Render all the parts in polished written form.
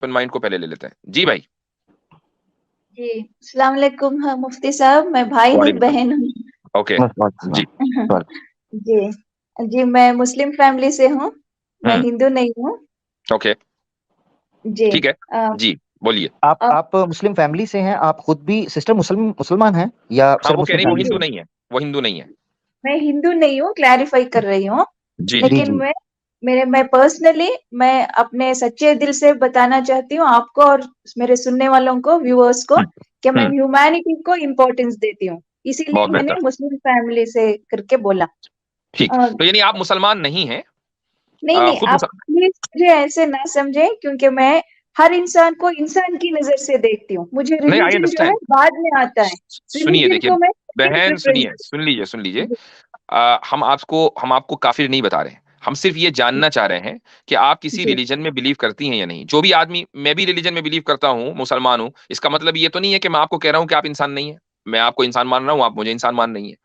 Open mind को पहले ले लेते हैं। जी भाई। जी अस्सलाम वालेकुम। हाँ, मुफ्ती साहब, मैं भाई नहीं वालेकुम बहन हूँ। सलाम। ओके जी। जी जी, मैं मुस्लिम फैमिली से हूँ, मैं हिंदू नहीं हूँ। ओके जी ठीक है अ, जी, बोलिए। आप मुस्लिम फैमिली से हैं? आप खुद भी सिस्टर मुसलमान हैं या हाँ, सिर्फ वो कह मुस्लिम रही वो फैमिली से? हिंदू नहीं है, वो हिंदू नहीं है। मैं हिंदू नहीं हूँ, क्लैरिफाई कर रही हूँ। जी जी लेकिन मैं पर्सनली मैं अपने सच्चे दिल से बताना चाहती हूँ आपको और मेरे सुनने वालों को, व्यूअर्स को, कि मैं ह्यूमैनिटी को इम्पोर्टेंस देती हूँ, इसीलिए बहुत मैंने बेहतर, मुस्लिम फैमिली से करके बोला। ठीक। अ, तो यानी आप मुसलमान नहीं हैं? नहीं नहीं, खुद आप प्लीज मुझे ऐसे ना समझे, क्योंकि मैं हर इंसान को इंसान की नजर से देखती हूँ। मुझे नहीं, आई रिलीजन जो है अंडरस्टैंड। बाद में आता है। सुनिए रिलीजन देखिए को मैं बहन, प्रेफरेंस सुनिए, सुन लीजिए। हम आपको काफिर नहीं बता रहे हैं, हम सिर्फ ये जानना चाह रहे हैं कि आप किसी जी रिलीजन में बिलीव करती हैं या नहीं। जो भी आदमी, मैं भी रिलीजन में बिलीव करता हूँ, मुसलमान हूँ, इसका मतलब ये तो नहीं है कि मैं आपको कह रहा हूँ कि आप इंसान नहीं है। मैं आपको इंसान मान रहा हूँ, आप मुझे इंसान मान नहीं है।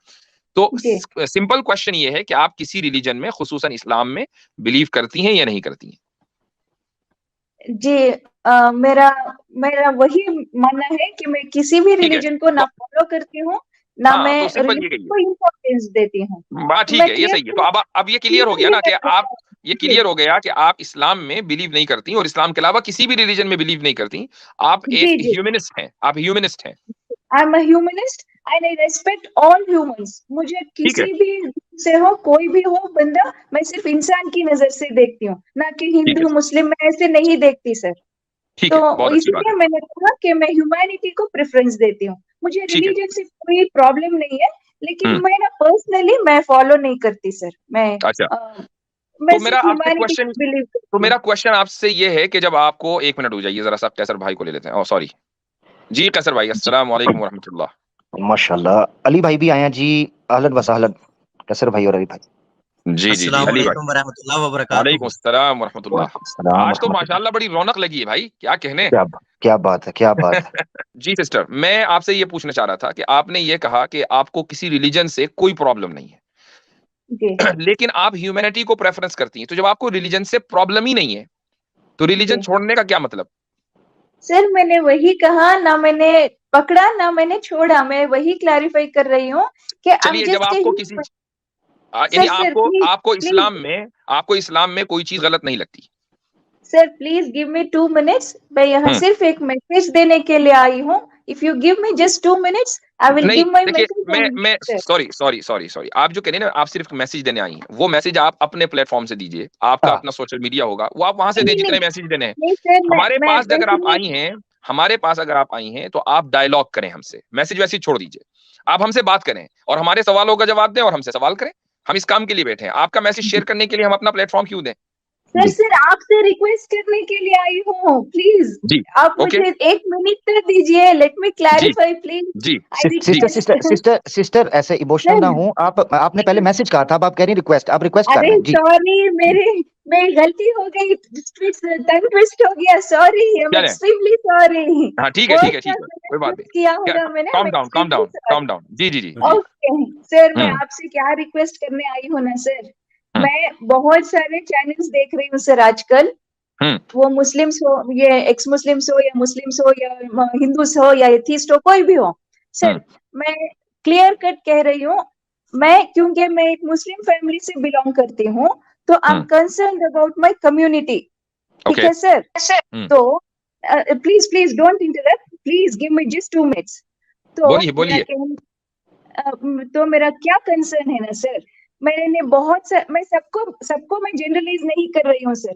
तो जी सिंपल क्वेश्चन ये है कि आप किसी रिलीजन में, खुसूसन इस्लाम में बिलीव करती हैं या नहीं करती हैं? जी मेरा मेरा वही मानना है कि मैं किसी भी ठीक है, रिलीजन को ना तो फॉलो करती हूँ, ना हाँ, मैं तो सिंपल ये रिलीजन कहिए। को इम्पोर्टेंस देती हूँ। बात ठीक मैं है, ये सही है। तो अब ये क्लियर हो गया क्लियरली ना कि आप, ये जी क्लियर हो गया कि आप इस्लाम में बिलीव नहीं करती और इस्लाम के अलावा किसी भी रिलीजन में बिलीव नहीं करती। आप एक जी जी, ह्यूमनिस्ट हैं, आप ह्यूमनिस्ट हैं। I am a humanist and I respect all humans. मुझे ठीक है, किसी भी से हो, कोई भी हो बंदा, मैं सिर्फ इंसान की नजर से देखती हूँ, ना कि ठीक है, हिंदू मुस्लिम, मैं ऐसे नहीं देखती सर। ठीक तो है, बहुत अच्छी बात इसीलिए है। मैंने कहा कि मैं ह्यूमैनिटी को प्रेफरेंस देती हूँ। मुझे ठीक है। रिलीजन से कोई प्रॉब्लम नहीं है, लेकिन हम्म। मैं ना पर्सनली मैं फॉलो नहीं करती सर। अच्छा, मैं तो मेरा सिर्फ आपसे ह्यूमैनिटी क्वेश्चन, को बिलीव तो करती हूँ। मेरा क्वेश्चन आपसे ये है कि जब आपको, एक मिनट हो जाइए जरा सा, कैसर भाई को ले लेते हैं। ओ सॉरी जी, कैसर भाई, जी, अस्सलाम वालेकुम वरहमतुल्लाह। माशाल्लाह। अली भाई भी आए हैं जी। अहलन व सहलन कसर भाई और अली भाई। जी जी जी, अस्सलाम अली भाई। वालेकुम वरहमतुल्लाह वालेकुम वबरकातुहू। अस्सलाम वरहमतुल्लाह। वालेकुम सलाम आज तो रहमतुल्लाह। माशाल्लाह बड़ी रौनक लगी है भाई, क्या कहने। क्या बात है, क्या बात है। जी सिस्टर, मैं आपसे ये पूछना चाह रहा था कि आपने ये कहा कि आपको किसी रिलीजन से कोई प्रॉब्लम नहीं है, जी लेकिन आप ह्यूमैनिटी को प्रेफरेंस करती हैं। तो जब आपको रिलीजन से प्रॉब्लम ही नहीं है, तो रिलीजन जी छोड़ने का क्या मतलब? सर, मैंने वही कहा ना, मैंने पकड़ा ना मैंने छोड़ा, मैं वही क्लैरिफाई कर रही हूँ कि आई एम चलिए, जब जस्ट आपको किसी, यानी सर सर आपको, प्लीज आपको प्लीज इस्लाम में, आपको इस्लाम में कोई चीज गलत नहीं लगती? Sir please give me 2 minutes. मैं यहाँ हम्म। सिर्फ एक मैसेज देने के लिए आई हूँ। If you give me just 2 minutes, I will नहीं गिव माई देखिए, मैसेज मैं and sir. Sorry sorry sorry sorry, आप जो कह रहे हैं ना, आप सिर्फ मैसेज देने आई हैं, वो मैसेज आप अपने प्लेटफॉर्म से दीजिए। आपका हाँ, अपना सोशल मीडिया होगा, वो आप वहां से नहीं दे नहीं जितने नहीं मैसेज देने हैं। नहीं सर, हमारे पास मैं अगर आप सुनिए। आई हैं, हमारे पास अगर आप आई हैं, तो आप डायलॉग करें हमसे, मैसेज वैसेज छोड़ दीजिए। आप हमसे बात करें और हमारे सवालों का जवाब दें और हमसे सवाल करें। हम इस काम के लिए बैठे हैं, आपका मैसेज शेयर करने के लिए हम अपना प्लेटफॉर्म क्यों दें? सर जी सर आपसे रिक्वेस्ट करने के लिए आई हूँ, प्लीज जी, आप ओके, मुझे 1 मिनट तो दीजिए। लेट मी जी क्लैरिफाई प्लीज। जी आई जी। रिक्वेस्ट सिस्टर ऐसे इमोशनल ना सर। हो आप। आपने पहले मैसेज कहा था, अब आप कह रही रिक्वेस्ट, आप रिक्वेस्ट कर अरे रहे हैं जी। सॉरी, मेरी गलती हो गई, टंग ट्विस्ट हो गया, सॉरी, आई एम चलें, एक्सट्रीमली सॉरी। हाँ ठीक है, ठीक है, वर्ड ठीक है, कोई बात मिस किया नहीं। होगा मैंने, I calm them down, calm extremely down, sorry. Calm down. जी जी जी जी। ओके सर, मैं हम्म आपसे क्या रिक्वेस्ट करने आई हूँ ना सर। हम्म मैं बहुत सारे चैनल्स देख रही हूँ सर आजकल, हम्म वो मुस्लिम्स हो, ये एक्स मुस्लिम्स हो, या मुस्लिम्स हो, या हिंदूस हो, या एथीस्ट हो, कोई भी हो हम्म सर। मैं क्लियर कट कह रही हूँ, मैं क्योंकि मैं एक मुस्लिम फैमिली से बिलोंग करती हूँ, तो I am hmm concern about my community. ठीक ओके। है सर। हम्म, तो please please don't interrupt, please give me just 2 minutes. तो बोलिए बोलिए। तो मेरा क्या कंसर्न है ना सर, मैंने मैं सबको सबको मैं जनरलाइज नहीं कर रही हूँ सर।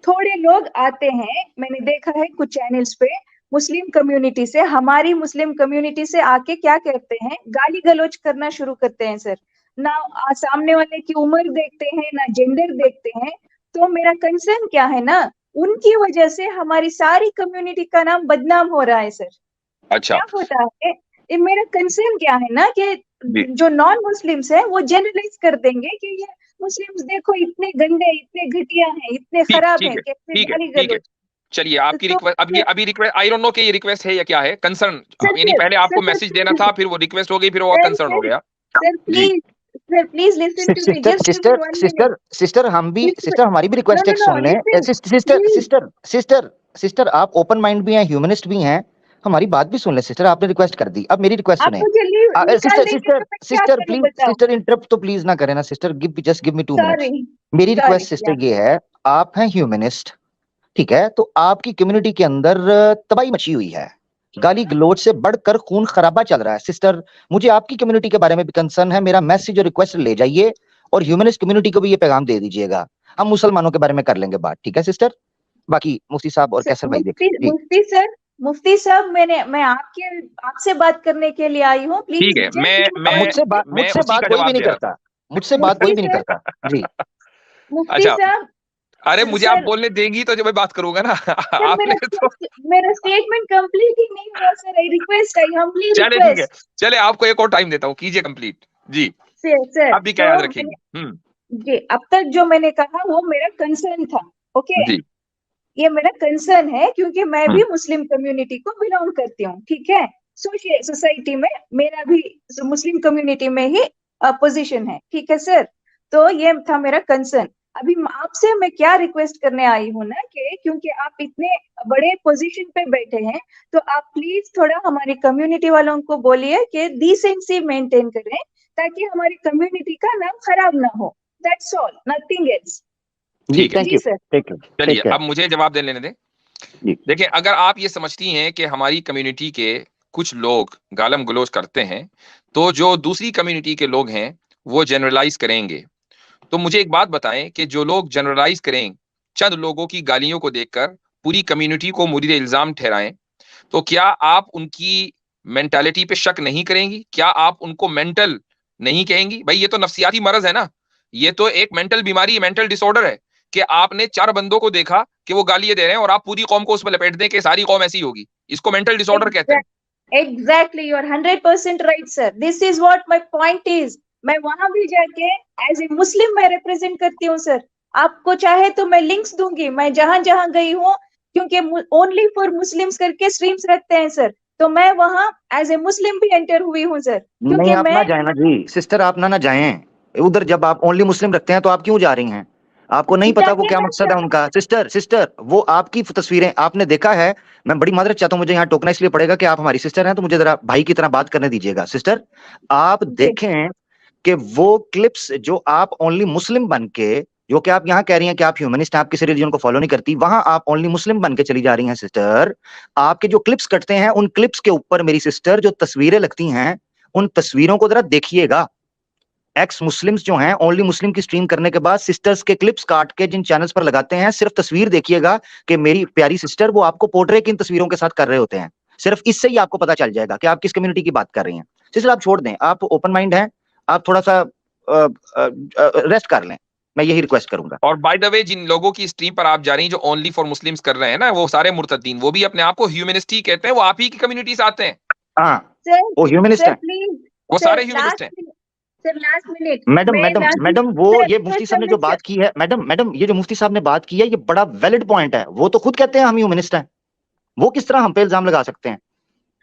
थोड़े लोग आते हैं, मैंने देखा है कुछ चैनल्स पे, मुस्लिम कम्युनिटी से, हमारी मुस्लिम कम्युनिटी से आके क्या करते हैं, गाली गलौज करना शुरू करते हैं सर। ना सामने वाले की उम्र देखते हैं, ना जेंडर देखते हैं। तो मेरा कंसर्न क्या है ना, उनकी वजह से हमारी सारी कम्युनिटी का नाम बदनाम हो रहा है सर। तो अच्छा क्या होता है, ये मेरा कंसर्न क्या है ना, कि जी, जो नॉन मुस्लिम्स है वो जनरलाइज कर देंगे कि ये मुस्लिम्स देखो इतने गंदे, इतने घटिया हैं, इतने ठीक खराब ठीक हैं, है, कैसे ठीक है, गाली ठीक है। गलौज। चलिए, आपकी तो रिक्वेस्ट, अब ये अभी रिक्वेस्ट, आई डोंट नो कि ये रिक्वेस्ट है या क्या है, कंसर्न। सर यानी सर पहले सर आपको सर मैसेज देना था, फिर वो रिक्वेस्ट हो गई, फिर वो सर कंसर्न हो सर गया। सर जी please, sir please listen to me, sister just give sister me 1 minute. Sister sister हम भी, सिस्टर हमारी भी नो रिक्वेस्ट नो एक नो, सुन लें। Listen sister please. Sister sister sister आप ओपन माइंड भी हैं, ह्यूमनिस्ट भी हैं, हमारी बात भी सुन ले सिस्टर। आपने रिक्वेस्ट कर दी, अब मेरी रिक्वेस्ट आप सुने। मुझे लीव निकाल सिस्टर देंगे सिस्टर तो मैं क्या सिस्टर करूं प्लीज, बताओ। सिस्टर इंटरप्ट तो प्लीज ना करें ना sister, just give me 2 minutes. Sorry मेरी सॉरी रिक्वेस्ट सिस्टर ये है, आप हैं ह्यूमनिस्ट, ठीक है, तो आपकी कम्युनिटी के अंदर तबाही मची हुई है, गाली गलौज से बढ़कर खून खराबा चल रहा है। सिस्टर मुझे आपकी कम्युनिटी के बारे में भी कंसर्न है, मेरा मैसेज और रिक्वेस्ट ले जाइए और ह्यूमनिस्ट कम्युनिटी को भी ये पैगाम दे दीजिएगा। हम मुसलमानों के बारे में कर लेंगे बात, ठीक है सिस्टर? बाकी मुफ्ती साहब और कैसर भाई देख जी। मुफ्ती साहब मैं आपसे बात करने के लिए आई हूँ, प्लीज। ठीक है, मैं मुझसे उसी बात का कोई जवाब भी नहीं दे रहा था। करता, मुझसे बात कोई भी नहीं करता जी। मुफ्ती अच्छा, साहब अरे मुझे आप सर बोलने देंगी तो जो मैं बात करूंगा ना। सर आपने तो मेरा स्टेटमेंट कंप्लीट ही नहीं हुआ sir. I request, I humbly चले ठीक है, रिक्वेस्ट चले आपको एक और टाइम देता हूँ, कीजिए कंप्लीट जी। सर। आप भी क्या याद रखेंगे? जी, अब तक जो मैंने कहा वो मेरा कंसर्न था, ओके। जी ये मेरा कंसर्न है क्योंकि मैं भी मुस्लिम कम्युनिटी को बिलोंग करती हूँ, ठीक है। सोसाइटी में मेरा भी मुस्लिम कम्युनिटी में ही पोजीशन है, ठीक है सर। तो ये था मेरा कंसर्न। अभी आपसे मैं क्या रिक्वेस्ट करने आई हूँ ना, कि क्योंकि आप इतने बड़े पोजीशन पे बैठे हैं, तो आप प्लीज थोड़ा हमारी कम्युनिटी वालों को बोलिए कि डिसेंसी मेंटेन करें, ताकि हमारी कम्युनिटी का नाम खराब ना हो। That's all, nothing else. ठीक है, थैंक यू, सर। चलिए अब मुझे जवाब दे लेने दें। देखिए, अगर आप ये समझती हैं कि हमारी कम्युनिटी के कुछ लोग गालम गलोच करते हैं, तो जो दूसरी कम्युनिटी के लोग हैं वो जनरलाइज करेंगे, तो मुझे एक बात बताएं कि जो लोग जनरलाइज करें, चंद लोगों की गालियों को देखकर पूरी कम्युनिटी को मुरीद इल्जाम ठहराएं, तो क्या आप उनकी मेंटालिटी पे शक नहीं करेंगी? क्या आप उनको मेंटल नहीं कहेंगी? भाई ये तो नफ्सियाती मरज है ना, ये तो एक मेंटल बीमारी, मेंटल डिसऑर्डर है कि आपने 4 बंदों को देखा कि वो गालियां दे रहे हैं और आप पूरी कौम को उसमें लपेट दें कि सारी कौम ऐसी होगी। इसको मेंटल डिसऑर्डर कहते हैं। Exactly, you're 100% right, sir. This is what my point is. मैं वहां भी जाके एज ए मुस्लिम मैं रिप्रेजेंट करती हूँ सर। आपको चाहे तो मैं लिंक्स दूंगी, मैं जहां जहां गई हूँ, क्योंकि ओनली फॉर मुस्लिम्स करके स्ट्रीम्स रखते हैं सर, तो मैं वहां एज ए मुस्लिम भी एंटर हुई हूँ सर। नहीं, क्योंकि आप ना जाए ना जी सिस्टर, आप ना जाएं उधर। जब आप ओनली मुस्लिम रखते हैं तो आप क्यों जा रही हैं? आपको नहीं पता वो क्या मकसद है उनका? सिस्टर वो आपकी तस्वीरें आपने देखा है। मैं बड़ी मादरत चाहता हूँ, मुझे यहाँ टोकना इसलिए पड़ेगा कि आप हमारी सिस्टर हैं, तो मुझे जरा भाई की तरह बात करने दीजिएगा। सिस्टर आप देखें कि वो क्लिप्स जो आप ओनली मुस्लिम बन के, जो कि आप यहाँ कह रही हैं कि आप ह्यूमनिस्ट हैं, आप किसी रिलीजन को फॉलो नहीं करती, वहां आप ओनली मुस्लिम बन के चली जा रही हैं। सिस्टर आपके जो क्लिप्स कटते हैं, उन क्लिप्स के ऊपर मेरी सिस्टर जो तस्वीरें लगती हैं, उन तस्वीरों को जरा देखिएगा। एक्स मुस्लिम्स जो हैं, ओनली मुस्लिम की स्ट्रीम करने के बाद सिस्टर्स के क्लिप्स काट के जिन चैनल्स पर लगाते हैं, सिर्फ तस्वीर देखिएगा कि मेरी प्यारी सिस्टर वो आपको पोर्ट्रे किन तस्वीरों के साथ कर रहे होते हैं। सिर्फ इससे ही आपको पता चल जाएगा कि आप किस कम्युनिटी की बात कर रही हैं। सिस्टर आप छोड़ दें, आप ओपन माइंड हैं, आप थोड़ा सा रेस्ट कर लें, मैं यही रिक्वेस्ट करूंगा। और बाय द वे, जिन लोगों की स्ट्रीम पर आप जा रही हैं जो ओनली फॉर मुस्लिम्स कर रहे हैं ना, वो सारे मुर्तद्दीन, वो भी अपने आप को ह्यूमनिस्ट ही कहते हैं, वो आप ही की कम्युनिटी से आते हैं। हाँ, वो ह्यूमनिस्ट है, वो सारे ह्यूमनिस्ट हैं। सर लास्ट मिनट मैडम वो ये मुफ्ती साहब ने जो बात की है, मैडम ये जो मुफ्ती साहब ने बात की है, ये बड़ा वैलिड पॉइंट है। वो तो खुद कहते हैं हम ह्यूमनिस्ट हैं, वो किस तरह हम पे इल्जाम लगा सकते हैं?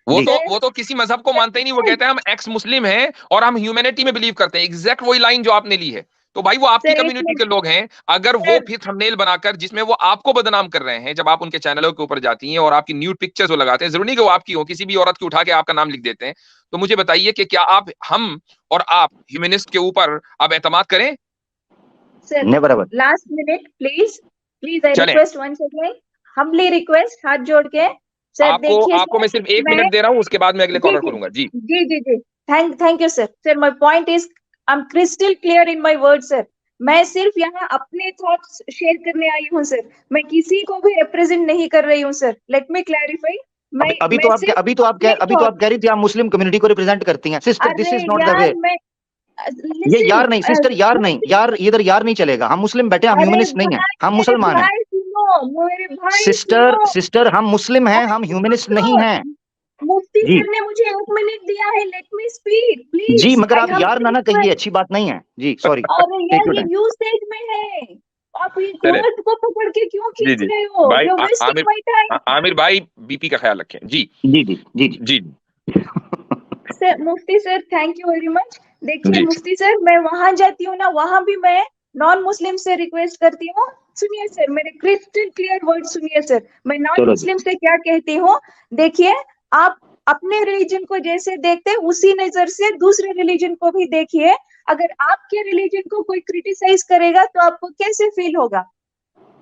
वो तो किसी मजहब को मानते ही नहीं, वो कहते हैं हम एक्स मुस्लिम हैं और हम ह्यूमैनिटी में बिलीव करते हैं। एग्जैक्ट वही लाइन जो आपने ली है। तो भाई वो आपकी कम्युनिटी के लोग हैं, अगर वो फिर थंबनेल बनाकर जिसमें वो आपको बदनाम कर रहे हैं, जब आप उनके चैनलों के ऊपर जाती हैं और आपकी न्यूड पिक्चर्स वो लगाते हैं, जरूरी नहीं कि वो आपकी हो, किसी भी औरत की उठा के आपका नाम लिख देते हैं, तो मुझे बताइए कि क्या आप, हम और आप ह्यूमनिस्ट के ऊपर अब एतमाद करें? Never ever. Last minute please I request once again, humbly request, हाथ जोड़ के सर। आपको मैं सिर्फ 1 मिनट दे रहा हूं, उसके बाद मैं अगले कॉलर करूंगा। जी thank you sir. My point is, I am crystal clear in my word sir. मैं सिर्फ यहाँ अपने थॉट्स शेयर करने आई हूँ सर, मैं किसी को भी रिप्रेजेंट नहीं कर रही हूँ सर। Let me clarify. अभी तो आप कह रही थी आप मुस्लिम कम्युनिटी को रिप्रेजेंट करती हैं। Sister this is not the way. ये यार नहीं सिस्टर, यार नहीं, यार इधर यार नहीं चलेगा। हम मुस्लिम बैठे, हम ह्यूमनिस्ट नहीं है, हम मुसलमान हैं। सिस्टर हम मुस्लिम हैं, हम ह्यूमनिस्ट नहीं हैं। मुफ्ती सर ने मुझे 1 मिनट दिया है, लेट मी स्पीक प्लीज। जी मगर आप यार ना कहिए, अच्छी बात नहीं है जी, सॉरी। और ये यूसेज में है, आप ये कोर्ट को पकड़ के क्यों खींच रहे हो? आमिर भाई बीपी का ख्याल रखें। जी जी sir. Mufti sir thank you very much. देखिए मुफ्ती सर, मैं वहां जाती हूँ ना, वहां भी मैं नॉन मुस्लिम से रिक्वेस्ट करती हूँ सुनिए सर, मेरे क्रिस्टल क्लियर वर्ड सुनिए सर। मैं नॉन चलो जी। मुस्लिम से क्या कहती हूँ, देखिए आप अपने रिलीजन को जैसे देखते हैं उसी नजर से दूसरे रिलीजन को भी देखिए। अगर आपके रिलीजन को कोई क्रिटिसाइज करेगा तो आपको कैसे फील होगा?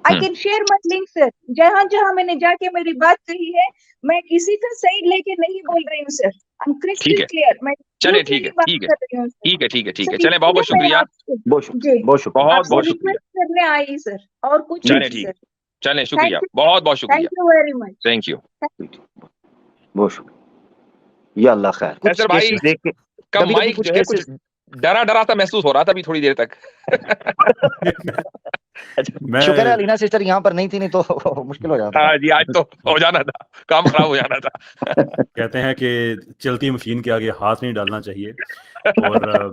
I can share my link sir, जहां जहां मैंने जाके मेरी बात कही है, मैं किसी का साइड लेके नहीं बोल रही हूँ सर। आई एम ठीक क्रिस्टल है, क्लियर, मैं चलिए झूठ ठीक नहीं है, बात ठीक है, कर रही हूँ सर। ठीक है, ठीक है, ठीक है, सर चलें, बहुत बहुत इसलिए मैं शुक्रिया, आपसे बहुत शुक्रिया, जी बहुत शुक्रिया। बहुत आपसे बहुत शुक्रिया। रिक्वेस्ट करने आई सर, और कुछ चलें नहीं ठीक है, सर। चलें, थैंक शुक्रिया, यू, बहुत बहुत थैंक शुक्रिया, you very much. Thank you. बहुत शुक्रिया, या अल्लाह खैर। कुछ ऐसर भाई केसेस देख के का कभी कभी माइक कुछ जो है कुछ केसेस डरा डरा सा महसूस हो रहा था अभी थोड़ी देर तक। शुक्र है मैं अलीना सिस्टर यहाँ पर नहीं थी, नहीं तो मुश्किल हो जाता था। हाँ जी, आज तो हो जाना था, काम खराब हो जाना था। कहते हैं कि चलती मशीन के आगे हाथ नहीं डालना चाहिए, और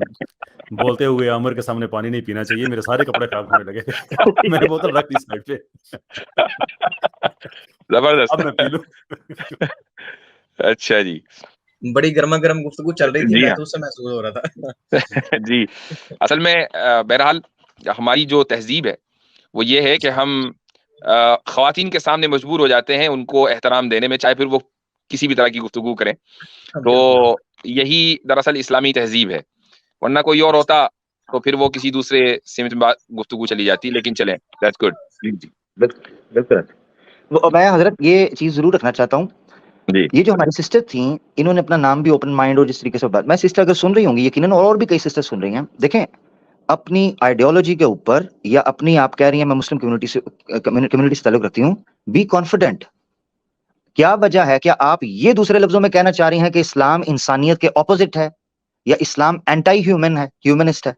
बोलते हुए आमिर के सामने पानी नहीं पीना चाहिए। मेरे सारे कपड़े खराब होने लगे थे। मैंने बोतल रख दी साइड पे, जबरदस्त। अब मैं पी लूं। अच्छा जी, बड़ी गर्मा गर्म गुफ्तगू चल रही थी, जी मैं हाँ। तो उससे महसूस हो रहा था। जी, असल में बहरहाल हमारी जो तहजीब है वो ये है कि हम ख्वातीन के सामने मजबूर हो जाते हैं उनको एहतराम देने में, चाहे फिर वो किसी भी तरह की गुफ्तगू करें। तो यही दरअसल इस्लामी तहजीब है, वरना कोई और होता तो फिर वो किसी दूसरे सिमत में गुफ्तगू चली जाती। लेकिन चलें, दैट्स गुड। जी बिल्कुल। मैं हजरत ये चीज जरूर रखना चाहता हूँ, जी ये जो हमारी सिस्टर थी, इन्होंने अपना नाम भी ओपन माइंड और जिस तरीके से बात, मैं सिस्टर अगर सुन रही होंगी यकीनन, और भी कई सिस्टर सुन रही हैं, देखें अपनी आइडियोलॉजी के ऊपर, या अपनी, आप कह रही हैं मैं मुस्लिम कम्युनिटी से ताल्लुक रखती हूँ, बी कॉन्फिडेंट। क्या वजह है, क्या आप ये दूसरे लफ्जों में कहना चाह रही हैं कि इस्लाम इंसानियत के ऑपोजिट है, या इस्लाम एंटी ह्यूमन है, ह्यूमनिस्ट है?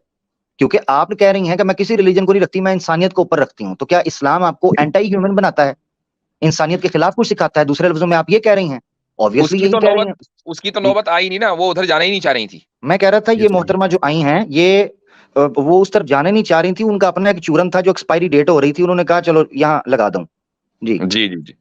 क्योंकि आप कह रही हैं कि मैं किसी रिलीजन को नहीं रखती, मैं इंसानियत को ऊपर रखती हूं, तो क्या इस्लाम आपको एंटी ह्यूमन बनाता है, इंसानियत के खिलाफ कुछ सिखाता है? दूसरे लफ्जों में आप ये कह रही हैं, ऑब्वियसली उसकी यही तो कह रही हैं। उसकी तो नौबत आई नहीं ना, वो उधर जाना ही नहीं चाह रही थी। मैं कह रहा था ये Yes, मोहतरमा जो आई हैं, ये वो उस तरफ जाने नहीं चाह रही थी, उनका अपना एक चूरन था जो एक्सपायरी डेट हो रही थी, उन्होंने कहा चलो यहाँ लगा दूं। जी जी जी जी,